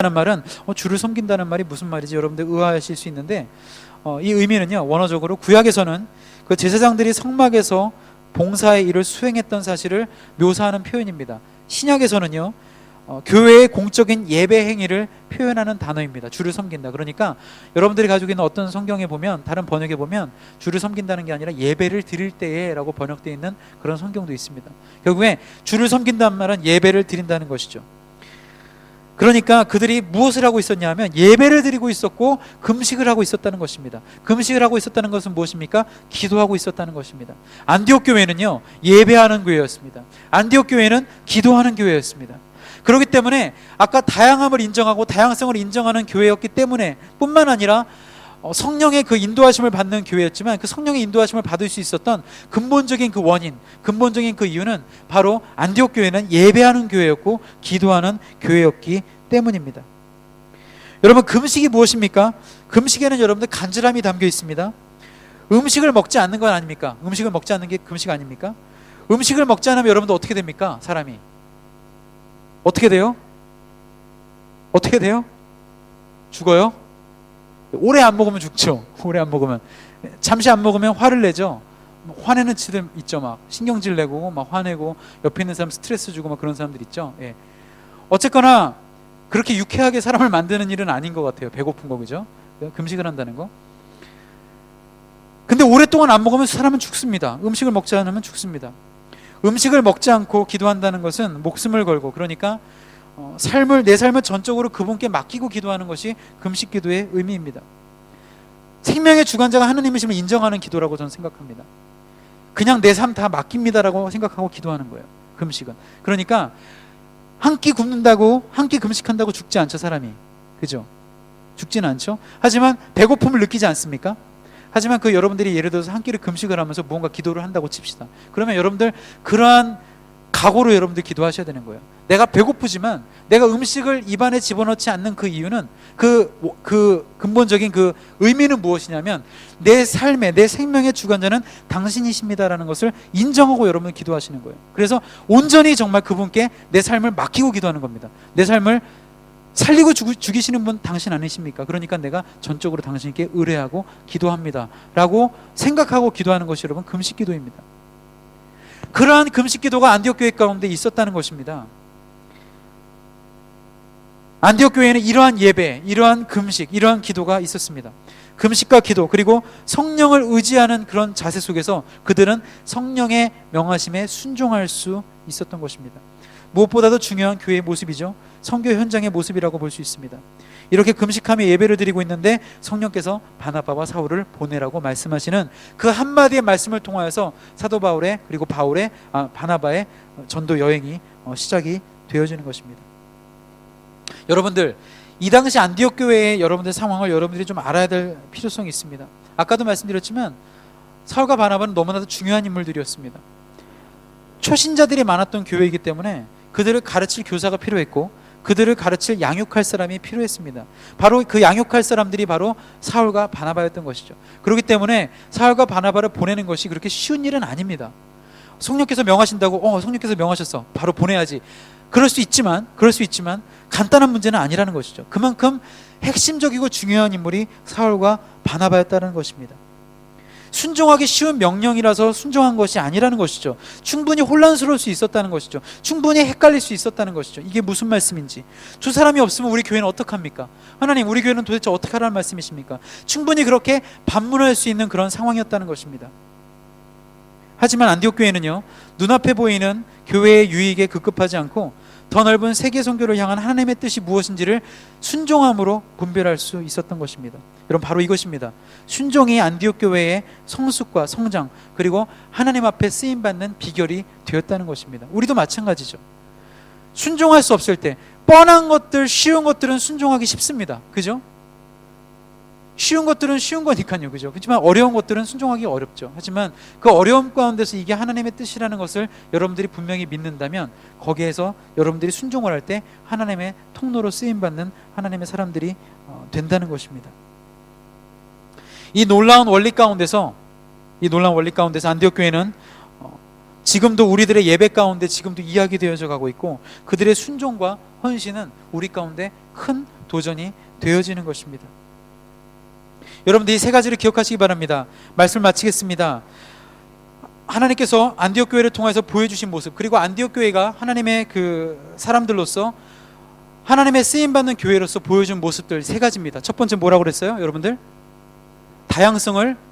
라는 말은 주를 섬긴다는 말이 무슨 말이지 여러분들 의아하실 수 있는데 이 의미는요, 원어적으로 구약에서는 그 제사장들이 성막에서 봉사의 일을 수행했던 사실을 묘사하는 표현입니다. 신약에서는요, 교회의 공적인 예배 행위를 표현하는 단어입니다. 주를 섬긴다. 그러니까 여러분들이 가지고 있는 어떤 성경에 보면, 다른 번역에 보면 주를 섬긴다는 게 아니라 예배를 드릴 때에 라고 번역되어 있는 그런 성경도 있습니다. 결국에 주를 섬긴다는 말은 예배를 드린다는 것이죠. 그러니까 그들이 무엇을 하고 있었냐 하면 예배를 드리고 있었고 금식을 하고 있었다는 것입니다. 금식을 하고 있었다는 것은 무엇입니까? 기도하고 있었다는 것입니다. 안디옥 교회는요, 예배하는 교회였습니다. 안디옥 교회는 기도하는 교회였습니다. 그렇기 때문에 아까 다양함을 인정하고 다양성을 인정하는 교회였기 때문에 뿐만 아니라 성령의 그 인도하심을 받는 교회였지만, 그 성령의 인도하심을 받을 수 있었던 근본적인 그 원인, 근본적인 그 이유는 바로 안디옥 교회는 예배하는 교회였고 기도하는 교회였기 때문입니다. 여러분, 금식이 무엇입니까? 금식에는 여러분들 간절함이 담겨 있습니다. 음식을 먹지 않는 건 아닙니까? 음식을 먹지 않는 게 금식 아닙니까? 음식을 먹지 않으면 여러분들 어떻게 됩니까? 사람이 어떻게 돼요? 어떻게 돼요? 죽어요? 오래 안 먹으면 죽죠. 오래 안 먹으면, 잠시 안 먹으면 화를 내죠. 화내는 치들 있죠. 막 신경질 내고 막 화내고 옆에 있는 사람 스트레스 주고 막 그런 사람들 있죠. 예. 어쨌거나 그렇게 유쾌하게 사람을 만드는 일은 아닌 것 같아요. 배고픈 거, 그죠? 금식을 한다는 거. 근데 오랫동안 안 먹으면 사람은 죽습니다. 음식을 먹지 않으면 죽습니다. 음식을 먹지 않고 기도한다는 것은 목숨을 걸고, 그러니까 내 삶을 전적으로 그분께 맡기고 기도하는 것이 금식 기도의 의미입니다. 생명의 주관자가 하느님이심을 인정하는 기도라고 저는 생각합니다. 그냥 내 삶 다 맡깁니다라고 생각하고 기도하는 거예요, 금식은. 그러니까 한 끼 굶는다고, 한 끼 금식한다고 죽지 않죠, 사람이. 그죠? 죽지는 않죠. 하지만 배고픔을 느끼지 않습니까? 하지만 그 여러분들이 예를 들어서 한 끼를 금식을 하면서 무언가 기도를 한다고 칩시다. 그러면 여러분들 그러한 각오로 여러분들 기도하셔야 되는 거예요. 내가 배고프지만 내가 음식을 입안에 집어넣지 않는 그 이유는, 그 근본적인 그 의미는 무엇이냐면, 내 삶의, 내 생명의 주관자는 당신이십니다라는 것을 인정하고 여러분은 기도하시는 거예요. 그래서 온전히 정말 그분께 내 삶을 맡기고 기도하는 겁니다. 내 삶을 살리고 죽이시는 분 당신 아니십니까? 그러니까 내가 전적으로 당신께 의뢰하고 기도합니다 라고 생각하고 기도하는 것이 여러분 금식 기도입니다. 그러한 금식 기도가 안디옥 교회 가운데 있었다는 것입니다. 안디옥 교회에는 이러한 예배, 이러한 금식, 이러한 기도가 있었습니다. 금식과 기도, 그리고 성령을 의지하는 그런 자세 속에서 그들은 성령의 명하심에 순종할 수 있었던 것입니다. 무엇보다도 중요한 교회의 모습이죠. 선교 현장의 모습이라고 볼 수 있습니다. 이렇게 금식하며 예배를 드리고 있는데 성령께서 바나바와 사울을 보내라고 말씀하시는 그 한마디의 말씀을 통하여서 사도 바울의, 그리고 바나바의 전도 여행이 시작이 되어지는 것입니다. 여러분들, 이 당시 안디옥 교회의 여러분들 상황을 여러분들이 좀 알아야 될 필요성이 있습니다. 아까도 말씀드렸지만 사울과 바나바는 너무나도 중요한 인물들이었습니다. 초신자들이 많았던 교회이기 때문에 그들을 가르칠 교사가 필요했고, 그들을 가르칠 양육할 사람이 필요했습니다. 바로 그 양육할 사람들이 바로 사울과 바나바였던 것이죠. 그렇기 때문에 사울과 바나바를 보내는 것이 그렇게 쉬운 일은 아닙니다. 성령께서 명하신다고 성령께서 명하셨어, 바로 보내야지, 그럴 수 있지만 간단한 문제는 아니라는 것이죠. 그만큼 핵심적이고 중요한 인물이 사울과 바나바였다는 것입니다. 순종하기 쉬운 명령이라서 순종한 것이 아니라는 것이죠. 충분히 혼란스러울 수 있었다는 것이죠. 충분히 헷갈릴 수 있었다는 것이죠. 이게 무슨 말씀인지, 두 사람이 없으면 우리 교회는 어떡합니까? 하나님, 우리 교회는 도대체 어떻게 하라는 말씀이십니까? 충분히 그렇게 반문할 수 있는 그런 상황이었다는 것입니다. 하지만 안디옥 교회는요, 눈앞에 보이는 교회의 유익에 급급하지 않고 더 넓은 세계 선교를 향한 하나님의 뜻이 무엇인지를 순종함으로 분별할 수 있었던 것입니다. 여러분, 바로 이것입니다. 순종이 안디옥 교회의 성숙과 성장, 그리고 하나님 앞에 쓰임받는 비결이 되었다는 것입니다. 우리도 마찬가지죠. 순종할 수 없을 때, 뻔한 것들, 쉬운 것들은 순종하기 쉽습니다. 그죠? 쉬운 것들은 쉬운 거니까요, 그죠? 그렇지만 어려운 것들은 순종하기 어렵죠. 하지만 그 어려움 가운데서 이게 하나님의 뜻이라는 것을 여러분들이 분명히 믿는다면, 거기에서 여러분들이 순종을 할 때 하나님의 통로로 쓰임받는 하나님의 사람들이 된다는 것입니다. 이 놀라운 원리 가운데서 안디옥 교회는 지금도 우리들의 예배 가운데 지금도 이야기되어져 가고 있고, 그들의 순종과 헌신은 우리 가운데 큰 도전이 되어지는 것입니다. 여러분들 이 세 가지를 기억하시기 바랍니다. 말씀을 마치겠습니다. 하나님께서 안디옥 교회를 통해서 보여주신 모습, 그리고 안디옥 교회가 하나님의 그 사람들로서 하나님의 쓰임받는 교회로서 보여준 모습들 세 가지입니다. 첫 번째 뭐라고 그랬어요? 여러분들, 다양성을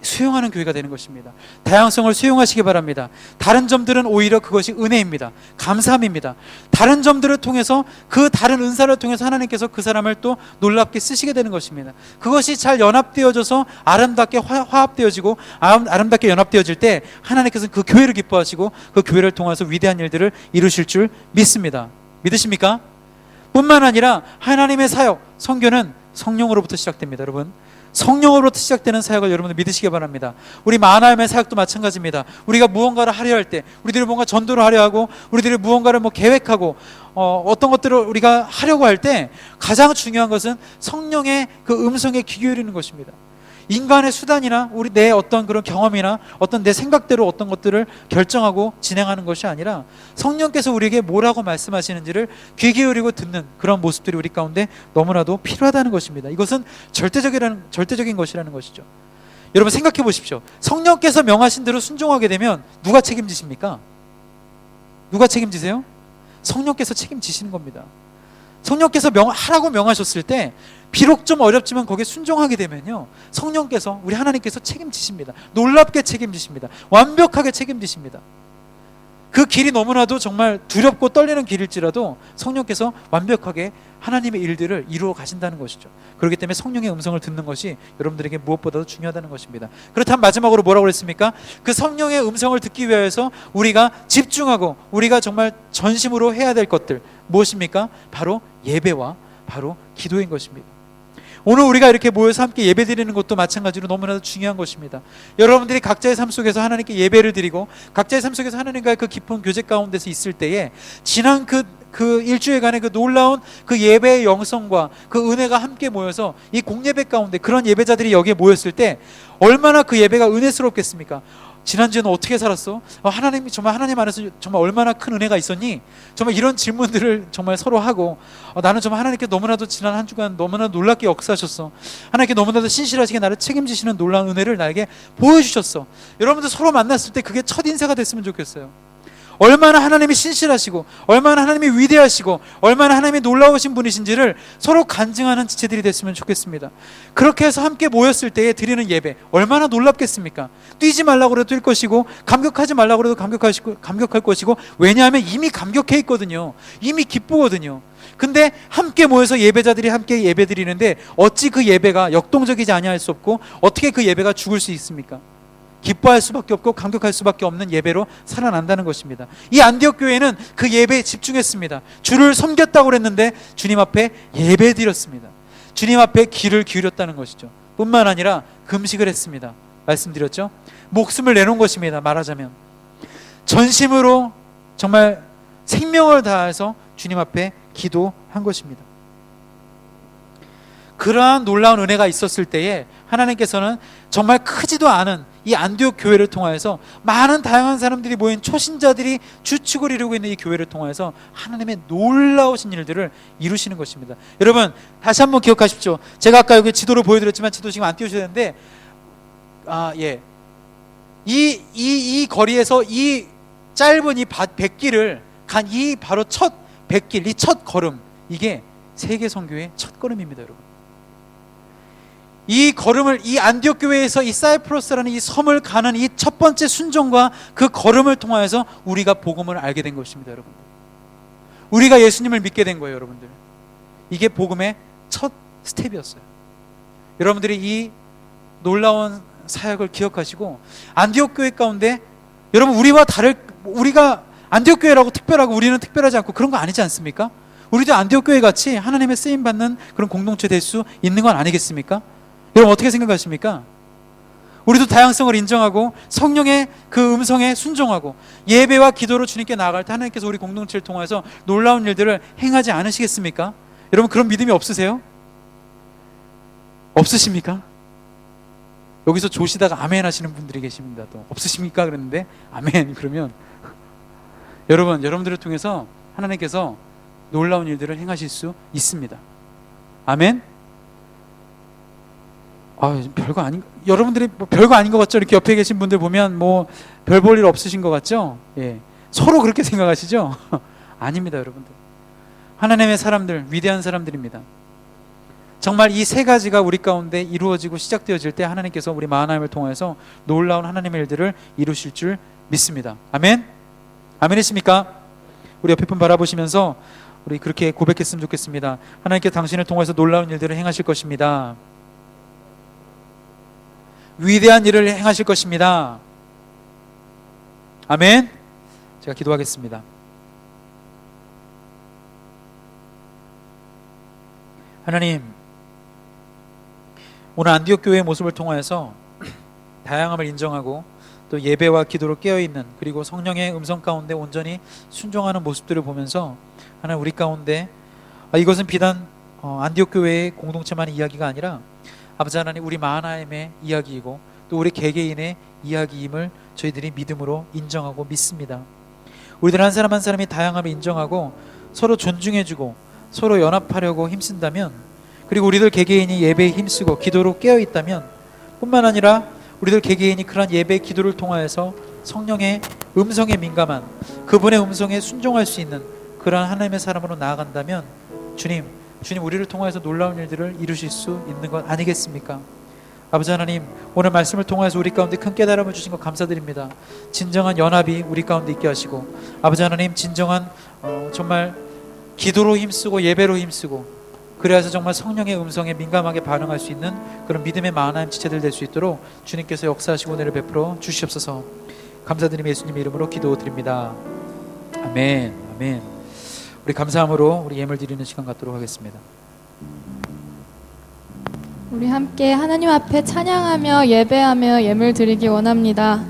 수용하는 교회가 되는 것입니다. 다양성을 수용하시기 바랍니다. 다른 점들은 오히려 그것이 은혜입니다. 감사함입니다. 다른 점들을 통해서, 그 다른 은사를 통해서 하나님께서 그 사람을 또 놀랍게 쓰시게 되는 것입니다. 그것이 잘 연합되어져서 아름답게 화합되어지고 아름답게 연합되어질 때 하나님께서는 그 교회를 기뻐하시고 그 교회를 통해서 위대한 일들을 이루실 줄 믿습니다. 믿으십니까? 뿐만 아니라 하나님의 사역, 선교는 성령으로부터 시작됩니다. 여러분, 성령으로부터 시작되는 사역을 여러분들 믿으시기 바랍니다. 우리 마나임의 사역도 마찬가지입니다. 우리가 무언가를 하려 할 때, 우리들이 뭔가 전도를 하려 하고, 우리들이 무언가를 계획하고 어떤 것들을 우리가 하려고 할 때 가장 중요한 것은 성령의 그 음성에 귀 기울이는 것입니다. 인간의 수단이나 내 어떤 그런 경험이나 어떤 내 생각대로 어떤 것들을 결정하고 진행하는 것이 아니라 성령께서 우리에게 뭐라고 말씀하시는지를 귀 기울이고 듣는 그런 모습들이 우리 가운데 너무나도 필요하다는 것입니다. 이것은 절대적인 것이라는 것이죠. 여러분 생각해 보십시오. 성령께서 명하신 대로 순종하게 되면 누가 책임지십니까? 누가 책임지세요? 성령께서 책임지시는 겁니다. 성령께서 하라고 명하셨을 때 비록 좀 어렵지만 거기에 순종하게 되면요, 성령께서, 우리 하나님께서 책임지십니다. 놀랍게 책임지십니다. 완벽하게 책임지십니다. 그 길이 너무나도 정말 두렵고 떨리는 길일지라도 성령께서 완벽하게 하나님의 일들을 이루어 가신다는 것이죠. 그렇기 때문에 성령의 음성을 듣는 것이 여러분들에게 무엇보다도 중요하다는 것입니다. 그렇다면 마지막으로 뭐라고 그랬습니까? 그 성령의 음성을 듣기 위해서 우리가 집중하고 우리가 정말 전심으로 해야 될 것들 무엇입니까? 바로 예배와 바로 기도인 것입니다. 오늘 우리가 이렇게 모여서 함께 예배 드리는 것도 마찬가지로 너무나도 중요한 것입니다. 여러분들이 각자의 삶 속에서 하나님께 예배를 드리고 각자의 삶 속에서 하나님과의 그 깊은 교제 가운데서 있을 때에 지난 그 일주일간의 그 놀라운 그 예배의 영성과 그 은혜가 함께 모여서 이 공예배 가운데 그런 예배자들이 여기에 모였을 때 얼마나 그 예배가 은혜스럽겠습니까? 지난주에는 어떻게 살았어? 하나님이 정말 하나님 안에서 정말 얼마나 큰 은혜가 있었니? 정말 이런 질문들을 정말 서로 하고 나는 정말 하나님께 너무나도 지난 한 주간 너무나 놀랍게 역사하셨어. 하나님께 너무나도 신실하시게 나를 책임지시는 놀라운 은혜를 나에게 보여주셨어. 여러분들 서로 만났을 때 그게 첫 인사가 됐으면 좋겠어요. 얼마나 하나님이 신실하시고 얼마나 하나님이 위대하시고 얼마나 하나님이 놀라우신 분이신지를 서로 간증하는 지체들이 됐으면 좋겠습니다. 그렇게 해서 함께 모였을 때에 드리는 예배 얼마나 놀랍겠습니까? 뛰지 말라고 해도 뛸 것이고 감격하지 말라고 해도 감격할 것이고, 왜냐하면 이미 감격해 있거든요. 이미 기쁘거든요. 근데 함께 모여서 예배자들이 함께 예배 드리는데 어찌 그 예배가 역동적이지 아니할 수 없고 어떻게 그 예배가 죽을 수 있습니까? 기뻐할 수밖에 없고 감격할 수밖에 없는 예배로 살아난다는 것입니다. 이 안디옥 교회는 그 예배에 집중했습니다. 주를 섬겼다고 그랬는데 주님 앞에 예배 드렸습니다. 주님 앞에 귀를 기울였다는 것이죠. 뿐만 아니라 금식을 했습니다. 말씀드렸죠? 목숨을 내놓은 것입니다. 말하자면 전심으로 정말 생명을 다해서 주님 앞에 기도한 것입니다. 그러한 놀라운 은혜가 있었을 때에 하나님께서는 정말 크지도 않은 이 안디옥 교회를 통하여서 많은 다양한 사람들이 모인 초신자들이 주축을 이루고 있는 이 교회를 통하여서 하나님의 놀라우신 일들을 이루시는 것입니다. 여러분 다시 한번 기억하십시오. 제가 아까 여기 지도를 보여드렸지만 지도 지금 안 띄우셔야 되는데 이 거리에서 이 짧은 이 백길을 간 이 바로 첫 백길, 이 첫 걸음, 이게 세계 선교의 첫 걸음입니다. 여러분, 이 걸음을, 이 안디옥 교회에서 이 사이프러스라는 이 섬을 가는 이 첫 번째 순종과 그 걸음을 통하여서 우리가 복음을 알게 된 것입니다. 여러분들, 우리가 예수님을 믿게 된 거예요. 여러분들, 이게 복음의 첫 스텝이었어요. 여러분들이 이 놀라운 사역을 기억하시고 안디옥 교회 가운데, 여러분 우리가 안디옥 교회라고 특별하고 우리는 특별하지 않고 그런 거 아니지 않습니까? 우리도 안디옥 교회 같이 하나님의 쓰임 받는 그런 공동체 될 수 있는 건 아니겠습니까? 여러분 어떻게 생각하십니까? 우리도 다양성을 인정하고 성령의 그 음성에 순종하고 예배와 기도로 주님께 나아갈 때 하나님께서 우리 공동체를 통해서 놀라운 일들을 행하지 않으시겠습니까? 여러분 그런 믿음이 없으세요? 없으십니까? 여기서 조시다가 아멘 하시는 분들이 계십니다. 또 없으십니까? 그랬는데 아멘. 그러면 여러분들을 통해서 하나님께서 놀라운 일들을 행하실 수 있습니다. 아멘. 별거 아닌, 여러분들이 뭐 별거 아닌 것 같죠? 이렇게 옆에 계신 분들 보면 뭐 별 볼 일 없으신 것 같죠? 예. 서로 그렇게 생각하시죠? 아닙니다, 여러분들. 하나님의 사람들, 위대한 사람들입니다. 정말 이 세 가지가 우리 가운데 이루어지고 시작되어질 때 하나님께서 우리 마하나임을 통해서 놀라운 하나님의 일들을 이루실 줄 믿습니다. 아멘? 아멘이십니까? 우리 옆에 분 바라보시면서 우리 그렇게 고백했으면 좋겠습니다. 하나님께서 당신을 통해서 놀라운 일들을 행하실 것입니다. 위대한 일을 행하실 것입니다. 아멘. 제가 기도하겠습니다. 하나님, 오늘 안디옥 교회의 모습을 통하여서 다양함을 인정하고 또 예배와 기도로 깨어있는, 그리고 성령의 음성 가운데 온전히 순종하는 모습들을 보면서 하나님, 우리 가운데 이것은 비단 안디옥 교회의 공동체만의 이야기가 아니라 아버지 하나님, 우리 마하나임의 이야기이고 또 우리 개개인의 이야기임을 저희들이 믿음으로 인정하고 믿습니다. 우리들 한 사람 한 사람이 다양함을 인정하고 서로 존중해주고 서로 연합하려고 힘쓴다면, 그리고 우리들 개개인이 예배에 힘쓰고 기도로 깨어있다면, 뿐만 아니라 우리들 개개인이 그러한 예배 기도를 통하여서 성령의 음성에 민감한, 그분의 음성에 순종할 수 있는 그러한 하나님의 사람으로 나아간다면 주님 우리를 통하여서 놀라운 일들을 이루실 수 있는 것 아니겠습니까? 아버지 하나님, 오늘 말씀을 통해서 우리 가운데 큰 깨달음을 주신 것 감사드립니다. 진정한 연합이 우리 가운데 있게 하시고, 아버지 하나님, 진정한 정말 기도로 힘쓰고 예배로 힘쓰고, 그래서 정말 성령의 음성에 민감하게 반응할 수 있는 그런 믿음의 마하나임 지체들 될 수 있도록 주님께서 역사하시고 은혜를 베풀어 주시옵소서. 감사드리며 예수님의 이름으로 기도드립니다. 아멘. 아멘. 우리 감사함으로 우리 예물 드리는 시간 갖도록 하겠습니다. 우리 함께 하나님 앞에 찬양하며 예배하며 예물 드리기 원합니다.